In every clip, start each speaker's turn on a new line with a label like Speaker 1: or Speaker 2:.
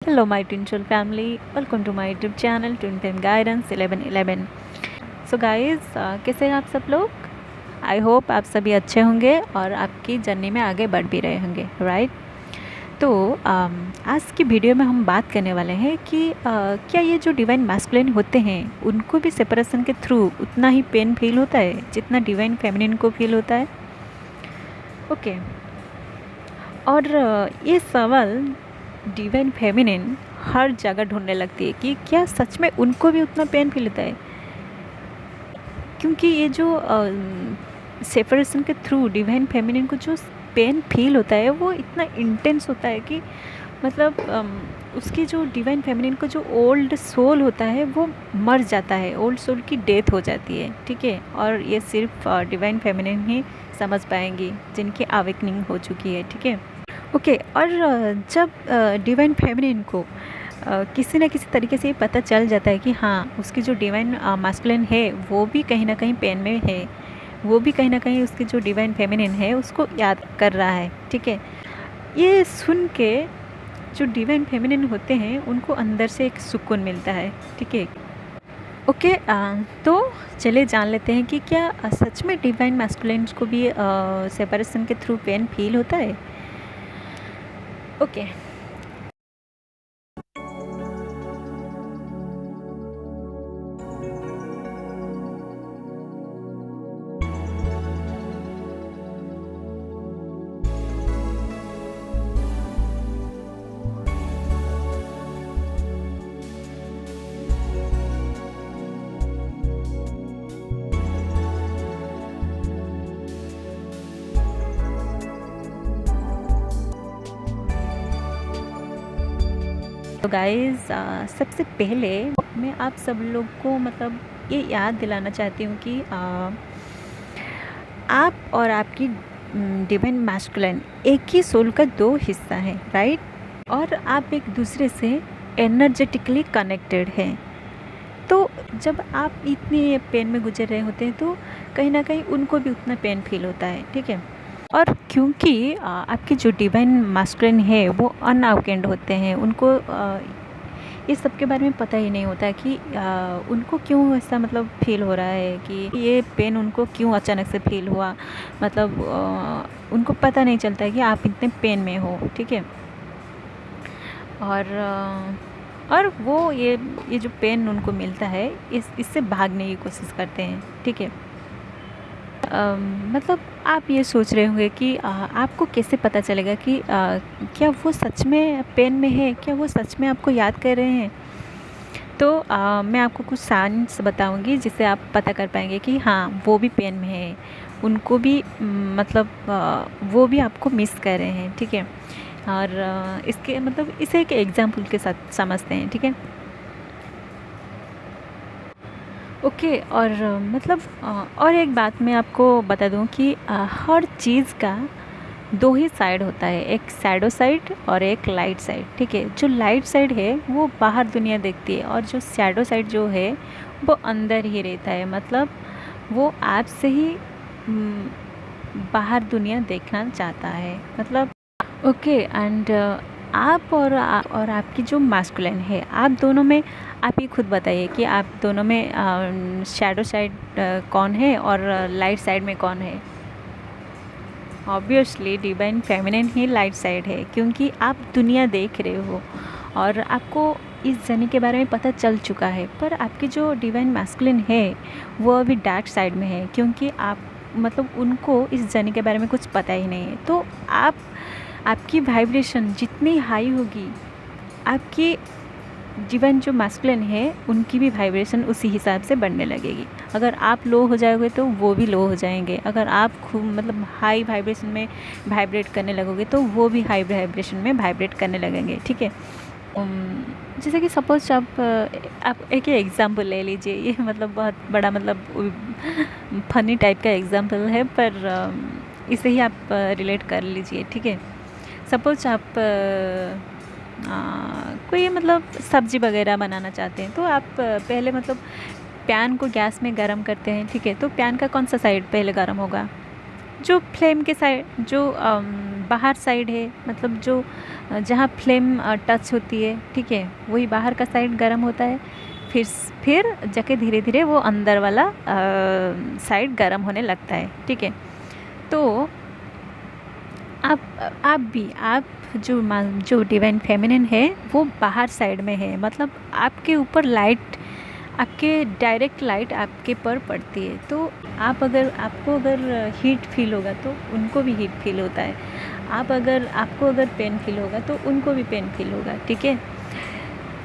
Speaker 1: Hello, my Twin Soul family. Welcome to my YouTube channel Twin Flame Guidance 1111. So guys, कैसे हैं आप सब लोग? आई होप आप सभी अच्छे होंगे और आपकी जर्नी में आगे बढ़ भी रहे होंगे, राइट? तो आज की वीडियो में हम बात करने वाले हैं कि क्या ये जो डिवाइन मैस्कुलिन होते हैं उनको भी सेपरेशन के थ्रू उतना ही पेन फील होता है जितना डिवाइन फेमिनिन को फील होता है? ओके। और ये सवाल डिवाइन फेमिनिन हर जगह ढूंढने लगती है कि क्या सच में उनको भी उतना पेन फील होता है, क्योंकि ये जो सेपरेशन के थ्रू डिवाइन फेमिनिन को जो पेन फील होता है वो इतना इंटेंस होता है कि मतलब उसकी जो डिवाइन फेमिनिन का जो ओल्ड सोल होता है वो मर जाता है, ओल्ड सोल की डेथ हो जाती है, ठीक है। और ये सिर्फ डिवाइन फेमिनिन ही समझ पाएंगी जिनकी अवेकनिंग हो चुकी है, ठीक है। ओके। और जब डिवाइन फेमिनिन को किसी न किसी तरीके से ये पता चल जाता है कि हाँ उसकी जो डिवाइन मास्कुलिन है वो भी कहीं ना कहीं पेन में है, वो भी कहीं ना कहीं उसकी जो डिवाइन फेमिनिन है उसको याद कर रहा है, ठीक है। ये सुन के जो डिवाइन फेमिनिन होते हैं उनको अंदर से एक सुकून मिलता है, ठीक है। ओके। तो चलिए जान लेते हैं कि क्या सच में डिवाइन मैस्कुलिन को भी सेपरेशन के थ्रू पेन फील होता है। ओके। तो गाइज़ सबसे पहले मैं आप सब लोग को मतलब ये याद दिलाना चाहती हूँ कि आप और आपकी डिवाइन मैस्कुलिन एक ही सोल का दो हिस्सा है, राइट? और आप एक दूसरे से एनर्जेटिकली कनेक्टेड हैं। तो जब आप इतनी पेन में गुजर रहे होते हैं तो कहीं ना कहीं उनको भी उतना पेन फील होता है, ठीक है। और क्योंकि आपकी जो डिवाइन मैस्कुलिन है वो अनअवेकेंड होते हैं, उनको ये सब के बारे में पता ही नहीं होता है कि उनको क्यों ऐसा मतलब फील हो रहा है कि ये पेन उनको क्यों अचानक से फील हुआ, मतलब उनको पता नहीं चलता है कि आप इतने पेन में हो, ठीक है। और वो ये जो पेन उनको मिलता है इससे भागने की कोशिश करते हैं, ठीक है। मतलब आप ये सोच रहे होंगे कि आपको कैसे पता चलेगा कि क्या वो सच में पेन में है, क्या वो सच में आपको याद कर रहे हैं। तो मैं आपको कुछ साइंस बताऊंगी जिससे आप पता कर पाएंगे कि हाँ वो भी पेन में है, उनको भी मतलब वो भी आपको मिस कर रहे हैं, ठीक है। और इसके मतलब इसे एक एग्जाम्पल के साथ समझते हैं, ठीक है। ओके। और मतलब और एक बात मैं आपको बता दूं कि हर चीज़ का दो ही साइड होता है, एक शैडो साइड और एक लाइट साइड, ठीक है। जो लाइट साइड है वो बाहर दुनिया देखती है और जो शैडो साइड जो है वो अंदर ही रहता है, मतलब वो आपसे ही बाहर दुनिया देखना चाहता है, मतलब ओके। एंड आप और आपकी जो मास्कुलिन है, आप दोनों में आप ये खुद बताइए कि आप दोनों में शैडो साइड कौन है और लाइट साइड में कौन है। ऑब्वियसली डिवाइन फेमिनिन ही लाइट साइड है, क्योंकि आप दुनिया देख रहे हो और आपको इस जर्नी के बारे में पता चल चुका है। पर आपकी जो डिवाइन मैस्कुलिन है वो अभी डार्क साइड में है, क्योंकि आप मतलब उनको इस जर्नी के बारे में कुछ पता ही नहीं है। तो आपकी वाइब्रेशन जितनी हाई होगी, आपकी डिवाइन जो मैस्कुलिन है उनकी भी वाइब्रेशन उसी हिसाब से बढ़ने लगेगी। अगर आप लो हो जाओगे तो वो भी लो हो जाएंगे, अगर आप खूब मतलब हाई वाइब्रेशन में वाइब्रेट करने लगोगे तो वो भी हाई वाइब्रेशन में वाइब्रेट करने लगेंगे, ठीक है। जैसे कि सपोज आप एक ही एग्ज़ाम्पल ले लीजिए, ये मतलब बहुत बड़ा मतलब फनी टाइप का एग्ज़ाम्पल है, पर इसे ही आप रिलेट कर लीजिए, ठीक है। सपोज आप कोई मतलब सब्ज़ी वगैरह बनाना चाहते हैं तो आप पहले मतलब पैन को गैस में गरम करते हैं, ठीक है। तो पैन का कौन सा साइड पहले गरम होगा? जो फ्लेम के साइड, जो बाहर साइड है, मतलब जो जहाँ फ्लेम टच होती है, ठीक है, वही बाहर का साइड गर्म होता है। फिर जाके धीरे धीरे वो अंदर वाला साइड गर्म होने लगता है, ठीक है। तो आप जो डिवाइन फेमिनिन है वो बाहर साइड में है, मतलब आपके ऊपर लाइट, आपके डायरेक्ट लाइट आपके पर पड़ती है। तो आपको अगर हीट फील होगा तो उनको भी हीट फील होता है। आपको अगर पेन फील होगा तो उनको भी पेन फील होगा, ठीक है,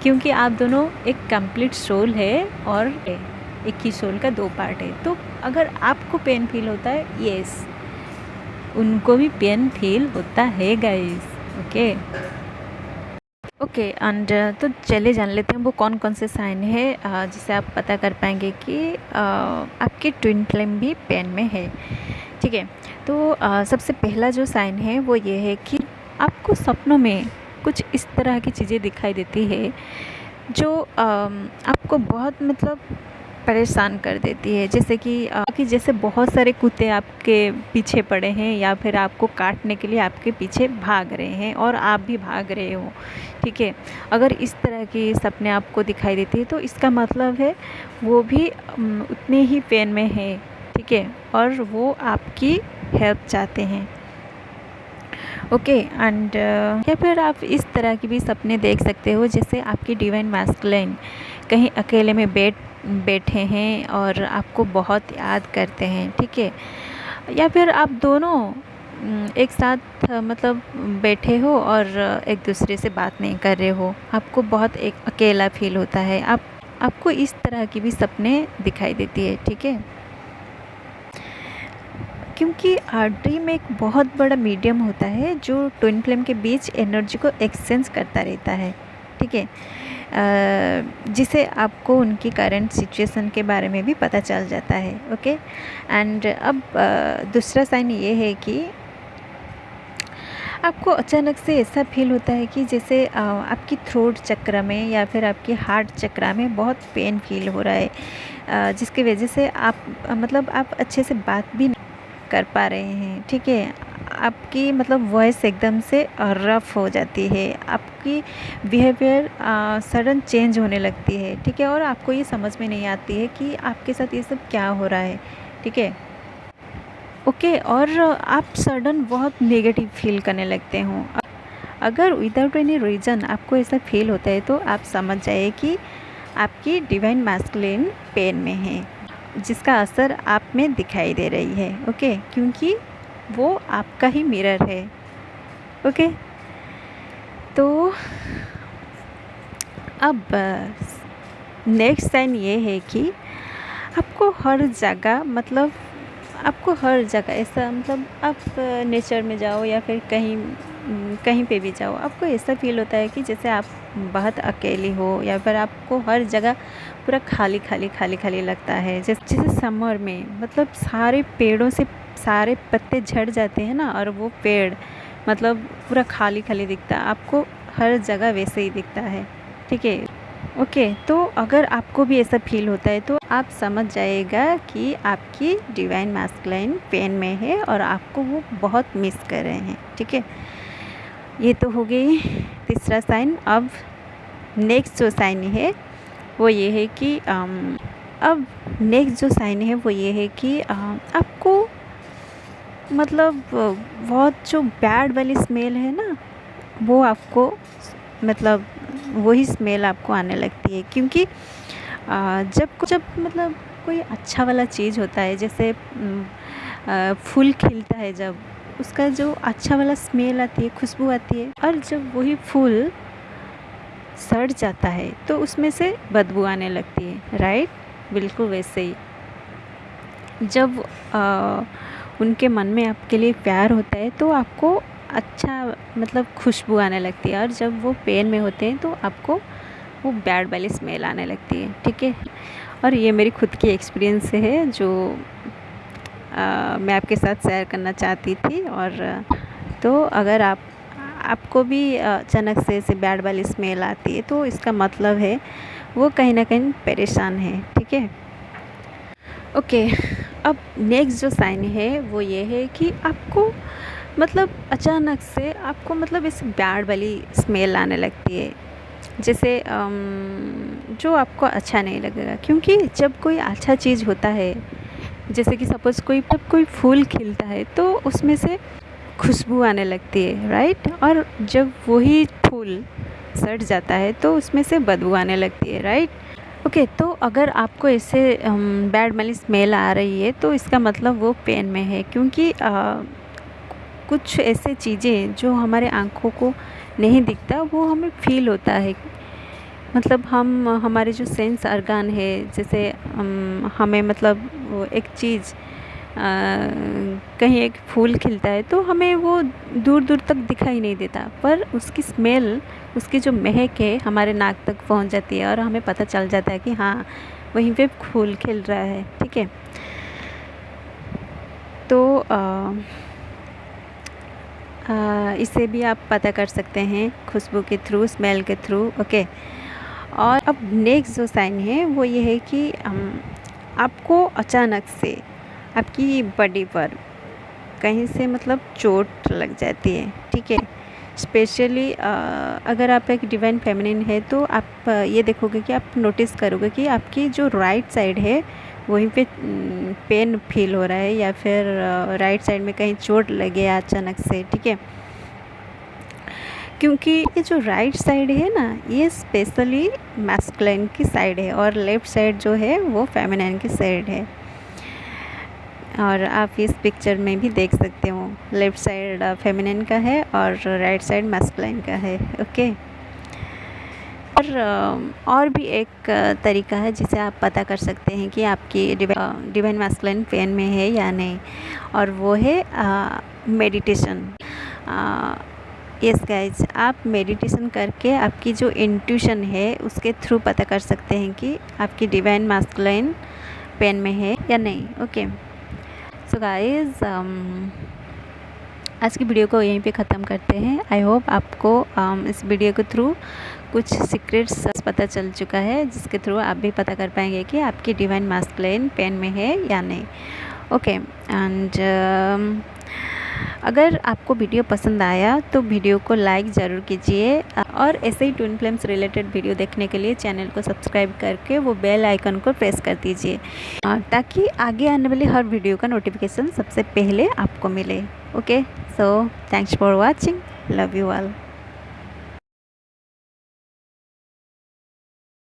Speaker 1: क्योंकि आप दोनों एक कंप्लीट सोल है और एक ही सोल का दो पार्ट है। तो अगर आपको पेन फील होता है, यस, उनको भी पेन फील होता है गाइस। ओके एंड तो चले जान लेते हैं वो कौन कौन से साइन है जिससे आप पता कर पाएंगे कि आपके ट्विन फ्लेम भी पेन में है, ठीक है। तो सबसे पहला जो साइन है वो ये है कि आपको सपनों में कुछ इस तरह की चीज़ें दिखाई देती है जो आपको बहुत मतलब परेशान कर देती है। जैसे कि जैसे बहुत सारे कुत्ते आपके पीछे पड़े हैं या फिर आपको काटने के लिए आपके पीछे भाग रहे हैं और आप भी भाग रहे हो, ठीक है। अगर इस तरह की सपने आपको दिखाई देती है तो इसका मतलब है वो भी उतने ही पेन में है, ठीक है, और वो आपकी हेल्प चाहते हैं। ओके एंड या फिर आप इस तरह की भी सपने देख सकते हो जैसे आपकी डिवाइन मैस्कुलिन कहीं अकेले में बैठे हैं और आपको बहुत याद करते हैं, ठीक है। या फिर आप दोनों एक साथ मतलब बैठे हो और एक दूसरे से बात नहीं कर रहे हो, आपको बहुत एक अकेला फील होता है। आपको इस तरह की भी सपने दिखाई देती है, ठीक है, क्योंकि ड्रीम एक बहुत बड़ा मीडियम होता है जो ट्विन फ्लेम के बीच एनर्जी को एक्सचेंज करता रहता है, ठीक है, जिसे आपको उनकी करंट सिचुएशन के बारे में भी पता चल जाता है। ओके एंड अब दूसरा साइन ये है कि आपको अचानक से ऐसा फील होता है कि जैसे आपकी थ्रोट चक्र में या फिर आपकी हार्ट चक्र में बहुत पेन फील हो रहा है, जिसकी वजह से आप अच्छे से बात भी कर पा रहे हैं, ठीक है। आपकी मतलब वॉइस एकदम से रफ़ हो जाती है, आपकी बिहेवियर सडन चेंज होने लगती है, ठीक है, और आपको ये समझ में नहीं आती है कि आपके साथ ये सब क्या हो रहा है, ठीक है। ओके और आप सडन बहुत नेगेटिव फील करने लगते हो। अगर विदाउट एनी रीज़न आपको ऐसा फील होता है तो आप समझ जाइए कि आपकी डिवाइन मैस्कुलिन पेन में है, जिसका असर आप में दिखाई दे रही है, ओके, क्योंकि वो आपका ही मिरर है। ओके तो अब नेक्स्ट साइन ये है कि आपको हर जगह ऐसा मतलब आप नेचर में जाओ या फिर कहीं पे भी जाओ, आपको ऐसा फील होता है कि जैसे आप बहुत अकेली हो या फिर आपको हर जगह पूरा खाली खाली खाली खाली लगता है। जैसे समर में मतलब सारे पेड़ों से सारे पत्ते झड़ जाते हैं ना, और वो पेड़ मतलब पूरा खाली खाली दिखता है, आपको हर जगह वैसे ही दिखता है, ठीक है। ओके तो अगर आपको भी ऐसा फील होता है तो आप समझ जाएगा कि आपकी डिवाइन मैस्कुलिन पेन में है और आपको वो बहुत मिस कर रहे हैं, ठीक है। ये तो हो गई तीसरा साइन। अब नेक्स्ट जो साइन है वो ये है कि आपको मतलब बहुत जो बैड वाली स्मेल है ना, वो आपको मतलब वही स्मेल आपको आने लगती है, क्योंकि जब मतलब कोई अच्छा वाला चीज़ होता है, जैसे फूल खिलता है, जब उसका जो अच्छा वाला स्मेल आती है, खुशबू आती है, और जब वही फूल सड़ जाता है तो उसमें से बदबू आने लगती है, राइट। बिल्कुल वैसे ही जब उनके मन में आपके लिए प्यार होता है तो आपको अच्छा मतलब खुशबू आने लगती है, और जब वो पेन में होते हैं तो आपको वो बैड वाली स्मेल आने लगती है, ठीक है। और ये मेरी खुद की एक्सपीरियंस से है जो मैं आपके साथ शेयर करना चाहती थी। और तो अगर आपको भी अचानक से ऐसे बैड वाली स्मेल आती है तो इसका मतलब है वो कहीं ना कहीं परेशान है, ठीक है। ओके अब नेक्स्ट जो साइन है वो ये है कि आपको मतलब अचानक से आपको मतलब इस बैड वाली स्मेल आने लगती है, जैसे जो आपको अच्छा नहीं लगेगा। क्योंकि जब कोई अच्छा चीज़ होता है, जैसे कि सपोज़ कोई फूल खिलता है तो उसमें से खुशबू आने लगती है, राइट? और जब वही फूल सड़ जाता है तो उसमें से बदबू आने लगती है, राइट? ओके, तो अगर आपको ऐसे बैड वाली स्मेल आ रही है तो इसका मतलब वो पेन में है। क्योंकि कुछ ऐसे चीज़ें जो हमारे आँखों को नहीं दिखता वो हमें फ़ील होता है। मतलब हम हमारे जो सेंस ऑर्गन है, जैसे हमें मतलब वो एक चीज़ कहीं एक फूल खिलता है तो हमें वो दूर दूर तक दिखाई नहीं देता, पर उसकी स्मेल, उसकी जो महक है हमारे नाक तक पहुंच जाती है और हमें पता चल जाता है कि हाँ वहीं पे फूल खिल रहा है, ठीक है। तो इसे भी आप पता कर सकते हैं खुशबू के थ्रू, स्मेल के थ्रू, ओके। और अब नेक्स्ट जो साइन है वो ये है कि आपको अचानक से आपकी बॉडी पर कहीं से मतलब चोट लग जाती है, ठीक है। स्पेशली अगर आप एक डिवाइन फेमिनिन है तो आप ये देखोगे कि आप नोटिस करोगे कि आपकी जो राइट साइड है वहीं पे पेन फील हो रहा है, या फिर राइट साइड में कहीं चोट लगे अचानक से, ठीक है। क्योंकि ये जो राइट साइड है ना, ये स्पेशली मैस्कुलिन की साइड है और लेफ़्ट साइड जो है वो फेमिनिन की साइड है। और आप इस पिक्चर में भी देख सकते हो, लेफ़्ट साइड फेमिनिन का है और राइट साइड मैस्कुलिन का है, ओके। और भी एक तरीका है जिसे आप पता कर सकते हैं कि आपकी डिवाइन मैस्कुलिन पेन में है या नहीं, और वो है मेडिटेशन। यस गाइज, आप मेडिटेशन करके आपकी जो इंट्यूशन है उसके थ्रू पता कर सकते हैं कि आपकी डिवाइन मैस्कुलिन पेन में है या नहीं, ओके। सो गाइज, आज की वीडियो को यहीं पे ख़त्म करते हैं। आई होप आपको इस वीडियो के थ्रू कुछ सीक्रेट्स पता चल चुका है, जिसके थ्रू आप भी पता कर पाएंगे कि आपकी डिवाइन मैस्कुलिन पेन में है या नहीं, ओके। एंड अगर आपको वीडियो पसंद आया तो वीडियो को लाइक ज़रूर कीजिए, और ऐसे ही ट्विन फ्लेम्स रिलेटेड वीडियो देखने के लिए चैनल को सब्सक्राइब करके वो बेल आइकन को प्रेस कर दीजिए, ताकि आगे आने वाली हर वीडियो का नोटिफिकेशन सबसे पहले आपको मिले, okay. So thanks for watching, love you all.